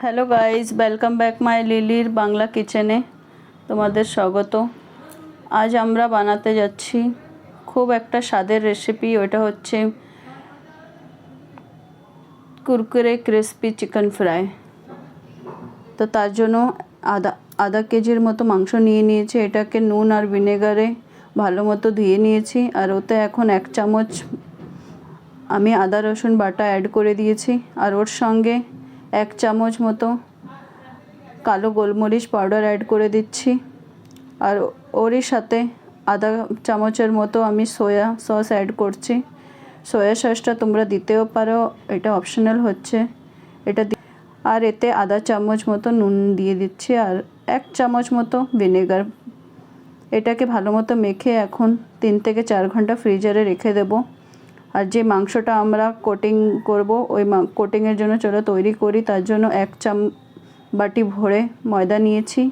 Hello guys, welcome back my লিলির বাংলা কিচেনে তোমাদের স্বাগত। আজ আমরা বানাতে যাচ্ছি খুব একটা স্বাদের রেসিপি। ওটা হচ্ছে কুরকুরে ক্রিস্পি চিকেন ফ্রাই। তো তার জন্য আধা কেজির মতো মাংস নিয়ে নিয়েছি। এটাকে নুন আর ভিনেগারে ভালো মতো ধুয়ে নিয়েছি। আর ওতে এখন 1 চামচ আমি আদা রসুন বাটা অ্যাড করে দিয়েছি। আর ওর সঙ্গে 1 চামচ মতো কালো গোলমরিচ পাউডার অ্যাড করে দিচ্ছি। আর ওরই সাথে আধা চামচের মতো আমি সয়া সস অ্যাড করছি। সয়া সসটা তোমরা দিতেও পারো, এটা অপশনাল হচ্ছে। এটা আর এতে আধা চামচ মতো নুন দিয়ে দিচ্ছি আর 1 চামচ মতো ভিনেগার। এটাকে ভালো মতো মেখে এখন 3 থেকে 4 ঘন্টা ফ্রিজারে রেখে দেব। আর যে মাংসটা আমরা কোটিং করব, ওই কোটিংয়ের জন্য চলো তৈরি করি। তার জন্য 1 বাটি ভরে ময়দা নিয়েছি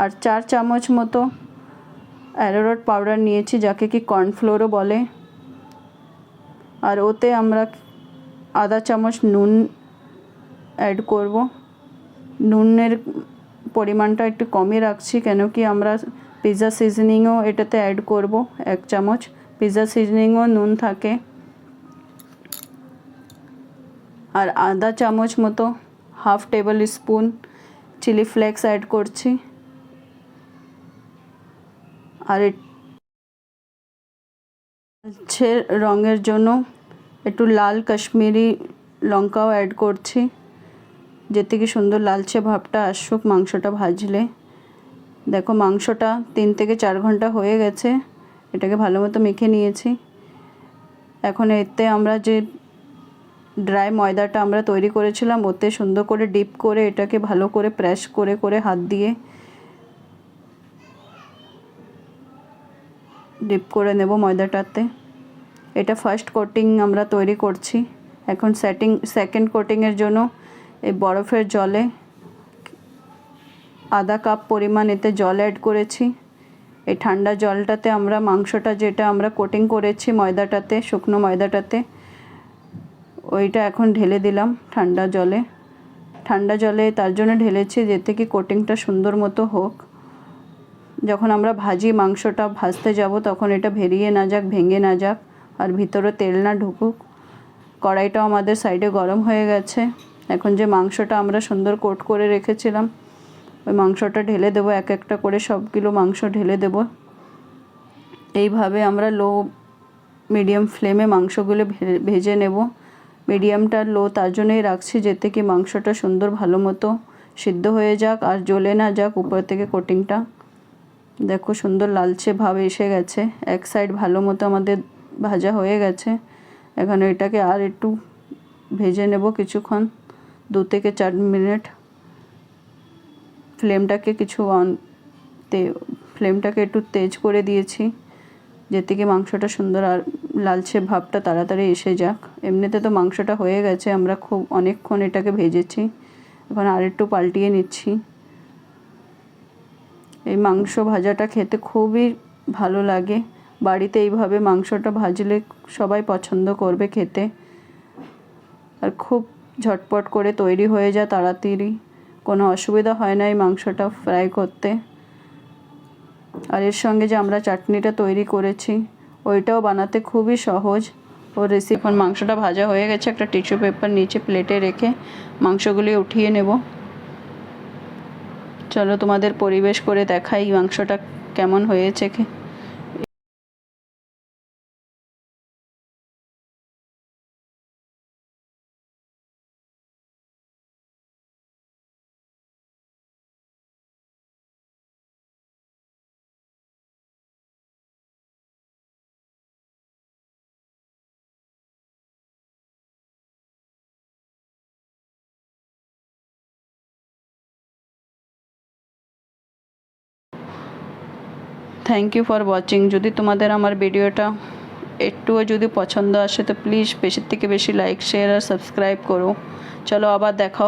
আর 4 চামচ মতো অ্যারারুট পাউডার নিয়েছি, যাকে কি কর্নফ্লোরও বলে। আর ওতে আমরা আধা চামচ নুন অ্যাড করব। নুনের পরিমাণটা একটু কমই রাখছি, কেন কি আমরা পিৎজা সিজনিংও এটাতে অ্যাড করব। 1 চামচ পিৎজা সিজনিংও নুন থাকে। আর আধা চামচ মতো half tablespoon chilli flakes add করছি। আর লালচে রঙের জন্য একটু লাল কাশ্মীরি লঙ্কাও অ্যাড করছি, যেতে কি সুন্দর লালচে ভাবটা আসুক মাংসটা ভাজলে। দেখো মাংসটা 3 থেকে 4 ঘন্টা হয়ে গেছে। এটাকে ভালো মতো মেখে নিয়েছি। এখন এতে আমরা যে ড্রাই ময়দাটা আমরা তৈরি করেছিলাম, ওতে সুন্দর করে ডিপ করে এটাকে ভালো করে প্রেস করে করে হাত দিয়ে ডিপ করে নেব ময়দাটাতে। এটা ফার্স্ট কোটিং আমরা তৈরি করছি। এখন সেকেন্ড কোটিংয়ের জন্য এই বরফের জলে আধা কাপ পরিমাণ এতে জল অ্যাড করেছি। এই ঠান্ডা জলটাতে আমরা মাংসটা যেটা আমরা কোটিং করেছি ময়দাটাতে, শুকনো ময়দাটাতে, ওইটা এখন ঢেলে দিলাম ঠান্ডা জলে। তার জন্য ঢেলেছি যেতে কি কোটিংটা সুন্দর মতো হোক। যখন আমরা মাংসটা ভাজতে যাব তখন এটা ভেঙে না যাক আর ভিতরে তেল না ঢুকুক। কড়াইটাও আমাদের সাইডে গরম হয়ে গেছে। এখন যে মাংসটা আমরা সুন্দর কোট করে রেখেছিলাম, ওই মাংসটা ঢেলে দেবো। একটা করে সবগুলো মাংস ঢেলে দেব। এইভাবে আমরা লো মিডিয়াম ফ্লেমে মাংসগুলো ভেজে নেব। মিডিয়ামটা লো তার জন্যই রাখছি, যেতে কি মাংসটা সুন্দর ভালো মতো সিদ্ধ হয়ে যাক আর জ্বলে না যাক উপর থেকে কোটিংটা। দেখো সুন্দর লালচে ভাব এসে গেছে। এক সাইড ভালো মতো আমাদের ভাজা হয়ে গেছে। এখন এটাকে আর একটু ভেজে নেব কিছুক্ষণ, 2 থেকে 4 মিনিট। ফ্লেমটাকে একটু তেজ করে দিয়েছি, যেতে কি মাংসটা সুন্দর আর লালচে ভাবটা তাড়াতাড়ি এসে যাক। এমনিতে তো মাংসটা হয়ে গেছে, আমরা খুব অনেকক্ষণ এটাকে ভেজেছি। এখন আর একটু পাল্টিয়ে নিচ্ছি। এই মাংস ভাজাটা খেতে খুবই ভালো লাগে। বাড়িতে এইভাবে মাংসটা ভাজলে সবাই পছন্দ করবে খেতে। আর খুব ঝটপট করে তৈরি হয়ে যায় তাড়াতাড়ি, কোনো অসুবিধা হয় না এই মাংসটা ফ্রাই করতে। আর এর সঙ্গে যে আমরা চাটনিটা তৈরি করেছি, ওইটাও বানাতে খুবই সহজ। ওর রেসিপি এখন মাংসটা ভাজা হয়ে গেছে। একটা টিস্যু পেপার নিচে প্লেটে রেখে মাংসগুলি উঠিয়ে নেব। চলো তোমাদের পরিবেশ করে দেখাই মাংসটা কেমন হয়েছে। Thank you for watching. যদি তোমাদের আমার ভিডিওটা একটুও যদি পছন্দ আসে তো প্লিজ বেশির থেকে বেশি লাইক, শেয়ার আর সাবস্ক্রাইব করো। চলো আবার দেখা